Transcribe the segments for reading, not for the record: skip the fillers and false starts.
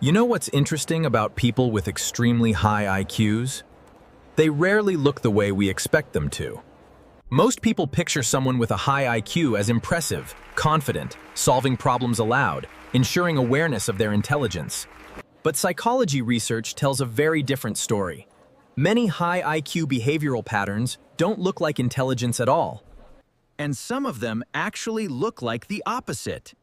You know what's interesting about people with extremely high IQs? They rarely look the way we expect them to. Most people picture someone with a high IQ as impressive, confident, solving problems aloud, ensuring awareness of their intelligence. But psychology research tells a very different story. Many high IQ behavioral patterns don't look like intelligence at all. And some of them actually look like the opposite.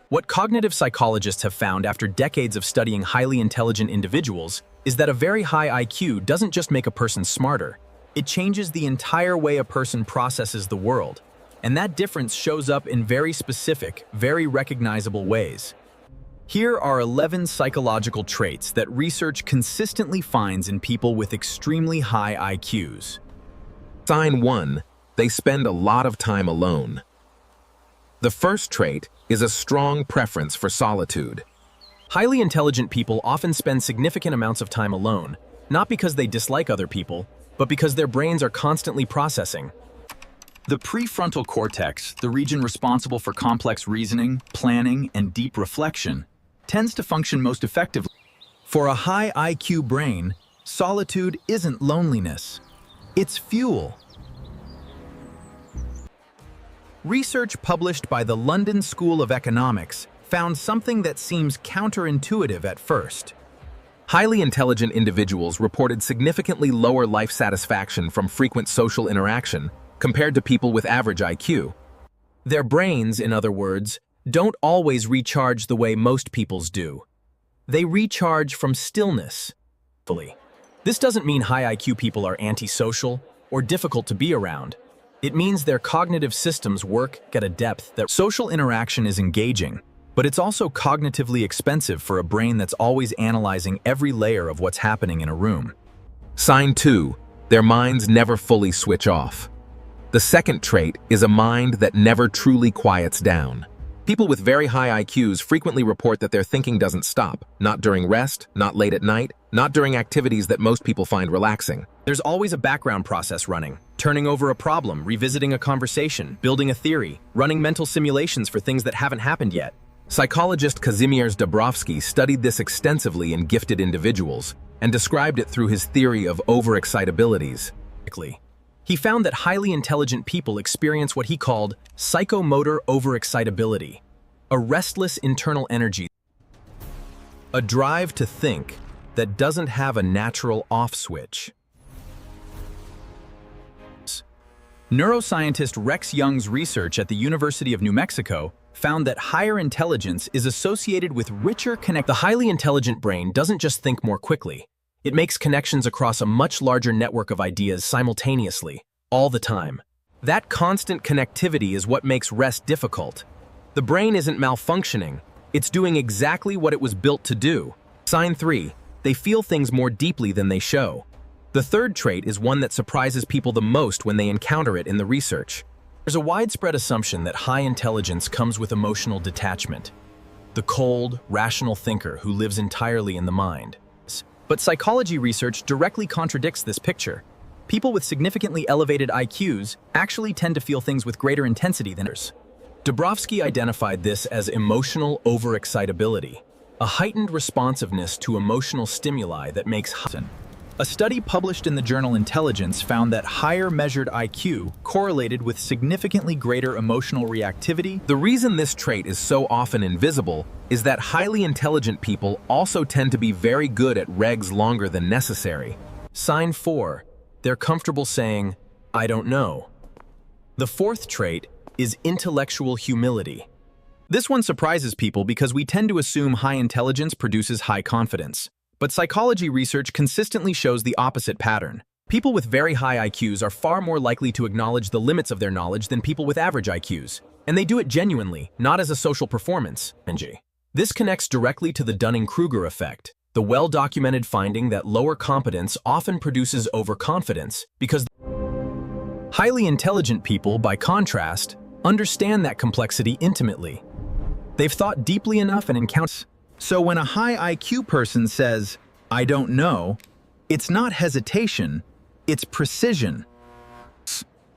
What cognitive psychologists have found after decades of studying highly intelligent individuals is that a very high IQ doesn't just make a person smarter, it changes the entire way a person processes the world. And that difference shows up in very specific, very recognizable ways. Here are 11 psychological traits that research consistently finds in people with extremely high IQs. Sign 1. They spend a lot of time alone. The first trait is a strong preference for solitude. Highly intelligent people often spend significant amounts of time alone, not because they dislike other people, but because their brains are constantly processing. The prefrontal cortex, the region responsible for complex reasoning, planning, and deep reflection, tends to function most effectively. For a high IQ brain, solitude isn't loneliness. It's fuel. Research published by the London School of Economics found something that seems counterintuitive at first. Highly intelligent individuals reported significantly lower life satisfaction from frequent social interaction compared to people with average IQ. Their brains, in other words, don't always recharge the way most people's do. They recharge from stillness. This doesn't mean high IQ people are antisocial or difficult to be around. It means their cognitive systems work at a depth that social interaction is engaging, but it's also cognitively expensive for a brain that's always analyzing every layer of what's happening in a room. Sign 2. Their minds never fully switch off. The second trait is a mind that never truly quiets down. People with very high IQs frequently report that their thinking doesn't stop, not during rest, not late at night, not during activities that most people find relaxing. There's always a background process running, turning over a problem, revisiting a conversation, building a theory, running mental simulations for things that haven't happened yet. Psychologist Kazimierz Dabrowski studied this extensively in gifted individuals and described it through his theory of overexcitabilities. He found that highly intelligent people experience what he called psychomotor overexcitability, a restless internal energy, a drive to think that doesn't have a natural off switch. Neuroscientist Rex Young's research at the University of New Mexico found that higher intelligence is associated with richer connect. The highly intelligent brain doesn't just think more quickly. It makes connections across a much larger network of ideas simultaneously, all the time. That constant connectivity is what makes rest difficult. The brain isn't malfunctioning, it's doing exactly what it was built to do. Sign 3. They feel things more deeply than they show. The third trait is one that surprises people the most when they encounter it in the research. There's a widespread assumption that high intelligence comes with emotional detachment, the cold, rational thinker who lives entirely in the mind. But psychology research directly contradicts this picture. People with significantly elevated IQs actually tend to feel things with greater intensity than others. Dabrowski identified this as emotional overexcitability, a heightened responsiveness to emotional stimuli that makes A study published in the journal Intelligence found that higher measured IQ correlated with significantly greater emotional reactivity. The reason this trait is so often invisible is that highly intelligent people also tend to be very good at regs longer than necessary. Sign 4. They're comfortable saying, "I don't know." The fourth trait is intellectual humility. This one surprises people because we tend to assume high intelligence produces high confidence. But psychology research consistently shows the opposite pattern. People with very high IQs are far more likely to acknowledge the limits of their knowledge than people with average IQs. And they do it genuinely, not as a social performance. This connects directly to the Dunning-Kruger effect, the well-documented finding that lower competence often produces overconfidence because highly intelligent people, by contrast, understand that complexity intimately. They've thought deeply enough and encountered. So when a high IQ person says, "I don't know," it's not hesitation, it's precision.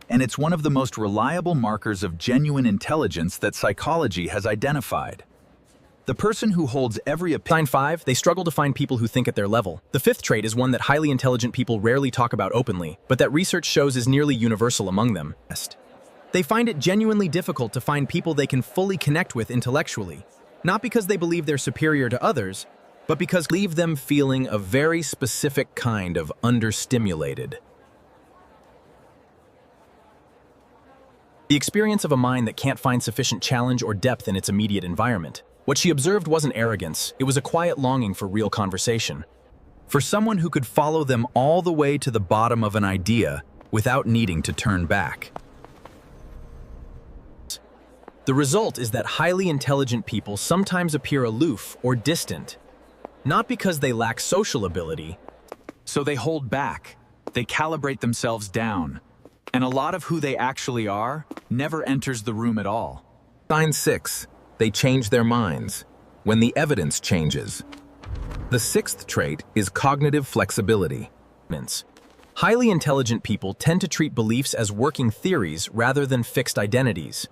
and it's one of the most reliable markers of genuine intelligence that psychology has identified. The person who holds every opinion. Sign 5, they struggle to find people who think at their level. The fifth trait is one that highly intelligent people rarely talk about openly, but that research shows is nearly universal among them. They find it genuinely difficult to find people they can fully connect with intellectually, not because they believe they're superior to others, but because leave them feeling a very specific kind of understimulated. The experience of a mind that can't find sufficient challenge or depth in its immediate environment. What she observed wasn't arrogance, it was a quiet longing for real conversation. For someone who could follow them all the way to the bottom of an idea without needing to turn back. The result is that highly intelligent people sometimes appear aloof or distant, not because they lack social ability. So they hold back, they calibrate themselves down, and a lot of who they actually are never enters the room at all. Sign 6. They change their minds when the evidence changes. The sixth trait is cognitive flexibility. Highly intelligent people tend to treat beliefs as working theories rather than fixed identities.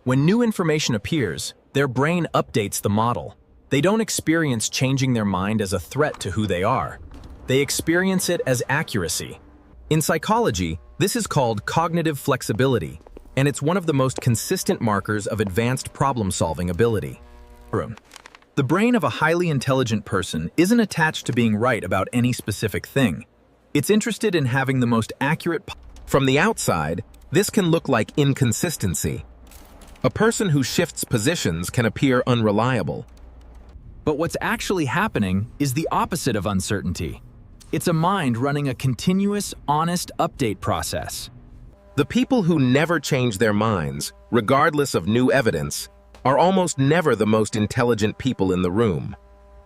When new information appears, their brain updates the model. They don't experience changing their mind as a threat to who they are. They experience it as accuracy. In psychology, this is called cognitive flexibility, and it's one of the most consistent markers of advanced problem-solving ability. The brain of a highly intelligent person isn't attached to being right about any specific thing. It's interested in having the most accurate. From the outside, this can look like inconsistency. A person who shifts positions can appear unreliable. But what's actually happening is the opposite of uncertainty. It's a mind running a continuous, honest update process. The people who never change their minds, regardless of new evidence, are almost never the most intelligent people in the room.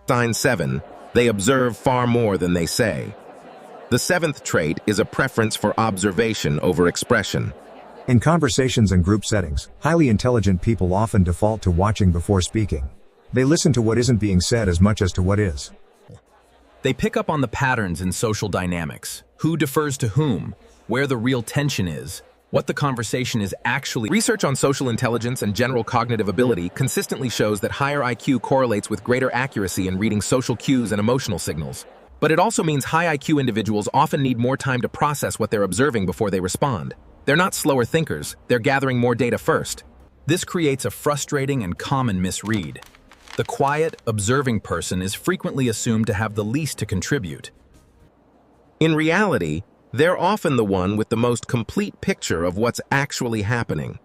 Sign 7. They observe far more than they say. The seventh trait is a preference for observation over expression. In conversations and group settings, highly intelligent people often default to watching before speaking. They listen to what isn't being said as much as to what is. They pick up on the patterns in social dynamics, who defers to whom, where the real tension is, what the conversation is actually. Research on social intelligence and general cognitive ability consistently shows that higher IQ correlates with greater accuracy in reading social cues and emotional signals. But it also means high IQ individuals often need more time to process what they're observing before they respond. They're not slower thinkers, they're gathering more data first. This creates a frustrating and common misread. The quiet, observing person is frequently assumed to have the least to contribute. In reality, they're often the one with the most complete picture of what's actually happening.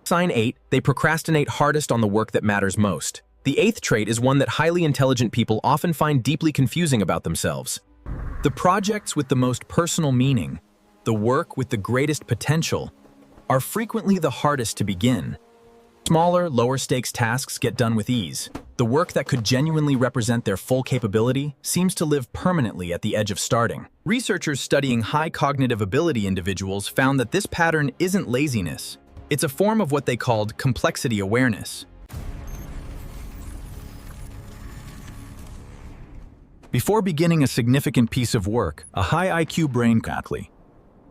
Sign 8, they procrastinate hardest on the work that matters most. The eighth trait is one that highly intelligent people often find deeply confusing about themselves. The projects with the most personal meaning, the work with the greatest potential, are frequently the hardest to begin. Smaller, lower-stakes tasks get done with ease. The work that could genuinely represent their full capability seems to live permanently at the edge of starting. Researchers studying high cognitive ability individuals found that this pattern isn't laziness. It's a form of what they called complexity awareness. Before beginning a significant piece of work, a high IQ brain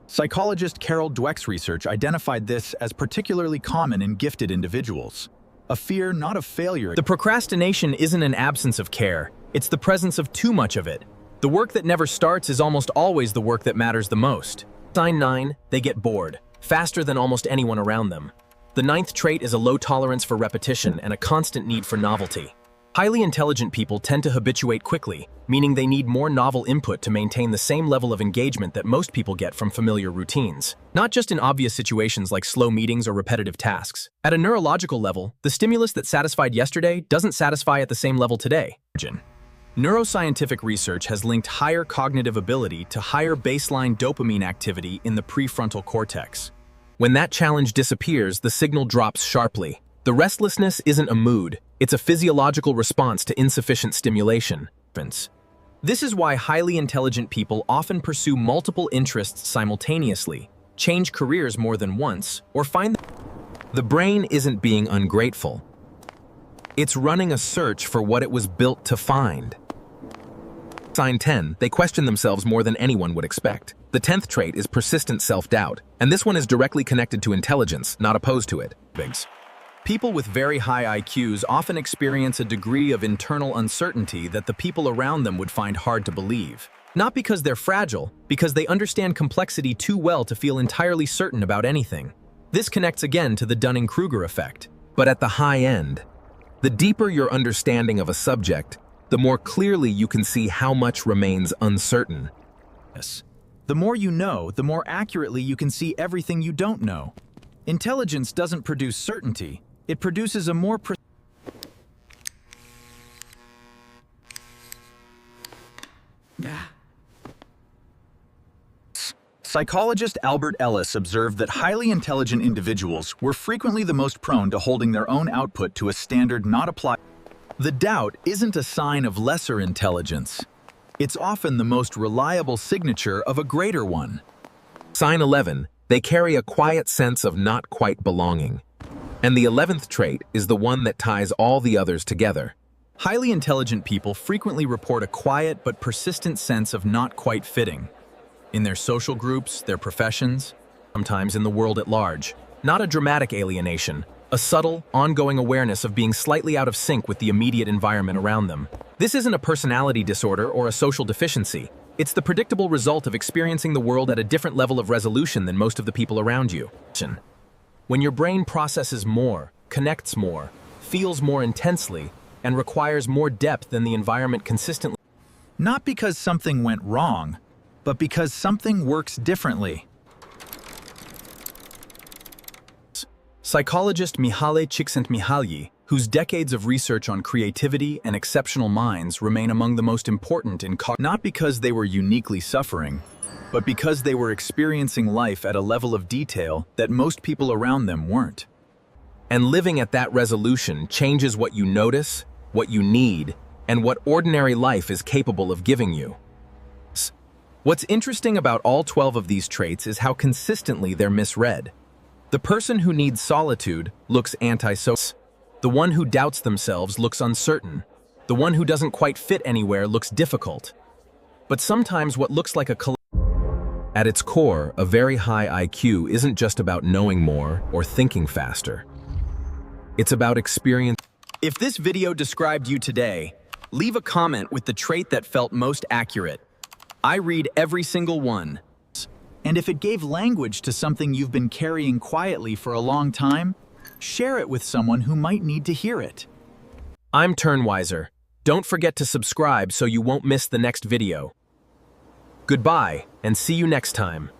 psychologist Carol Dweck's research identified this as particularly common in gifted individuals. A fear not of failure. The procrastination isn't an absence of care, it's the presence of too much of it. The work that never starts is almost always the work that matters the most. Sign 9, they get bored, faster than almost anyone around them. The ninth trait is a low tolerance for repetition and a constant need for novelty. Highly intelligent people tend to habituate quickly, meaning they need more novel input to maintain the same level of engagement that most people get from familiar routines. Not just in obvious situations like slow meetings or repetitive tasks. At a neurological level, the stimulus that satisfied yesterday doesn't satisfy at the same level today. Neuroscientific research has linked higher cognitive ability to higher baseline dopamine activity in the prefrontal cortex. When that challenge disappears, the signal drops sharply. The restlessness isn't a mood, it's a physiological response to insufficient stimulation. This is why highly intelligent people often pursue multiple interests simultaneously, change careers more than once, or find the brain isn't being ungrateful. It's running a search for what it was built to find. Sign 10, they question themselves more than anyone would expect. The 10th trait is persistent self-doubt, and this one is directly connected to intelligence, not opposed to it. People with very high IQs often experience a degree of internal uncertainty that the people around them would find hard to believe. Not because they're fragile, because they understand complexity too well to feel entirely certain about anything. This connects again to the Dunning-Kruger effect. But at the high end, the deeper your understanding of a subject, the more clearly you can see how much remains uncertain. Yes. The more you know, the more accurately you can see everything you don't know. Intelligence doesn't produce certainty. It produces a more Psychologist Albert Ellis observed that highly intelligent individuals were frequently the most prone to holding their own output to a standard not applied. The doubt isn't a sign of lesser intelligence. It's often the most reliable signature of a greater one. Sign 11, they carry a quiet sense of not quite belonging. And the 11th trait is the one that ties all the others together. Highly intelligent people frequently report a quiet but persistent sense of not quite fitting. In their social groups, their professions, sometimes in the world at large. Not a dramatic alienation, a subtle, ongoing awareness of being slightly out of sync with the immediate environment around them. This isn't a personality disorder or a social deficiency. It's the predictable result of experiencing the world at a different level of resolution than most of the people around you. When your brain processes more, connects more, feels more intensely, and requires more depth than the environment consistently. Not because something went wrong, but because something works differently. Psychologist Mihaly Csikszentmihalyi, whose decades of research on creativity and exceptional minds remain among the most important in not because they were uniquely suffering, but because they were experiencing life at a level of detail that most people around them weren't. And living at that resolution changes what you notice, what you need, and what ordinary life is capable of giving you. What's interesting about all 12 of these traits is how consistently they're misread. The person who needs solitude looks antisocial. The one who doubts themselves looks uncertain. The one who doesn't quite fit anywhere looks difficult. But sometimes what looks like a At its core, a very high IQ isn't just about knowing more or thinking faster. It's about experience. If this video described you today, leave a comment with the trait that felt most accurate. I read every single one. And if it gave language to something you've been carrying quietly for a long time, share it with someone who might need to hear it. I'm Turnwiser. Don't forget to subscribe so you won't miss the next video. Goodbye, and see you next time.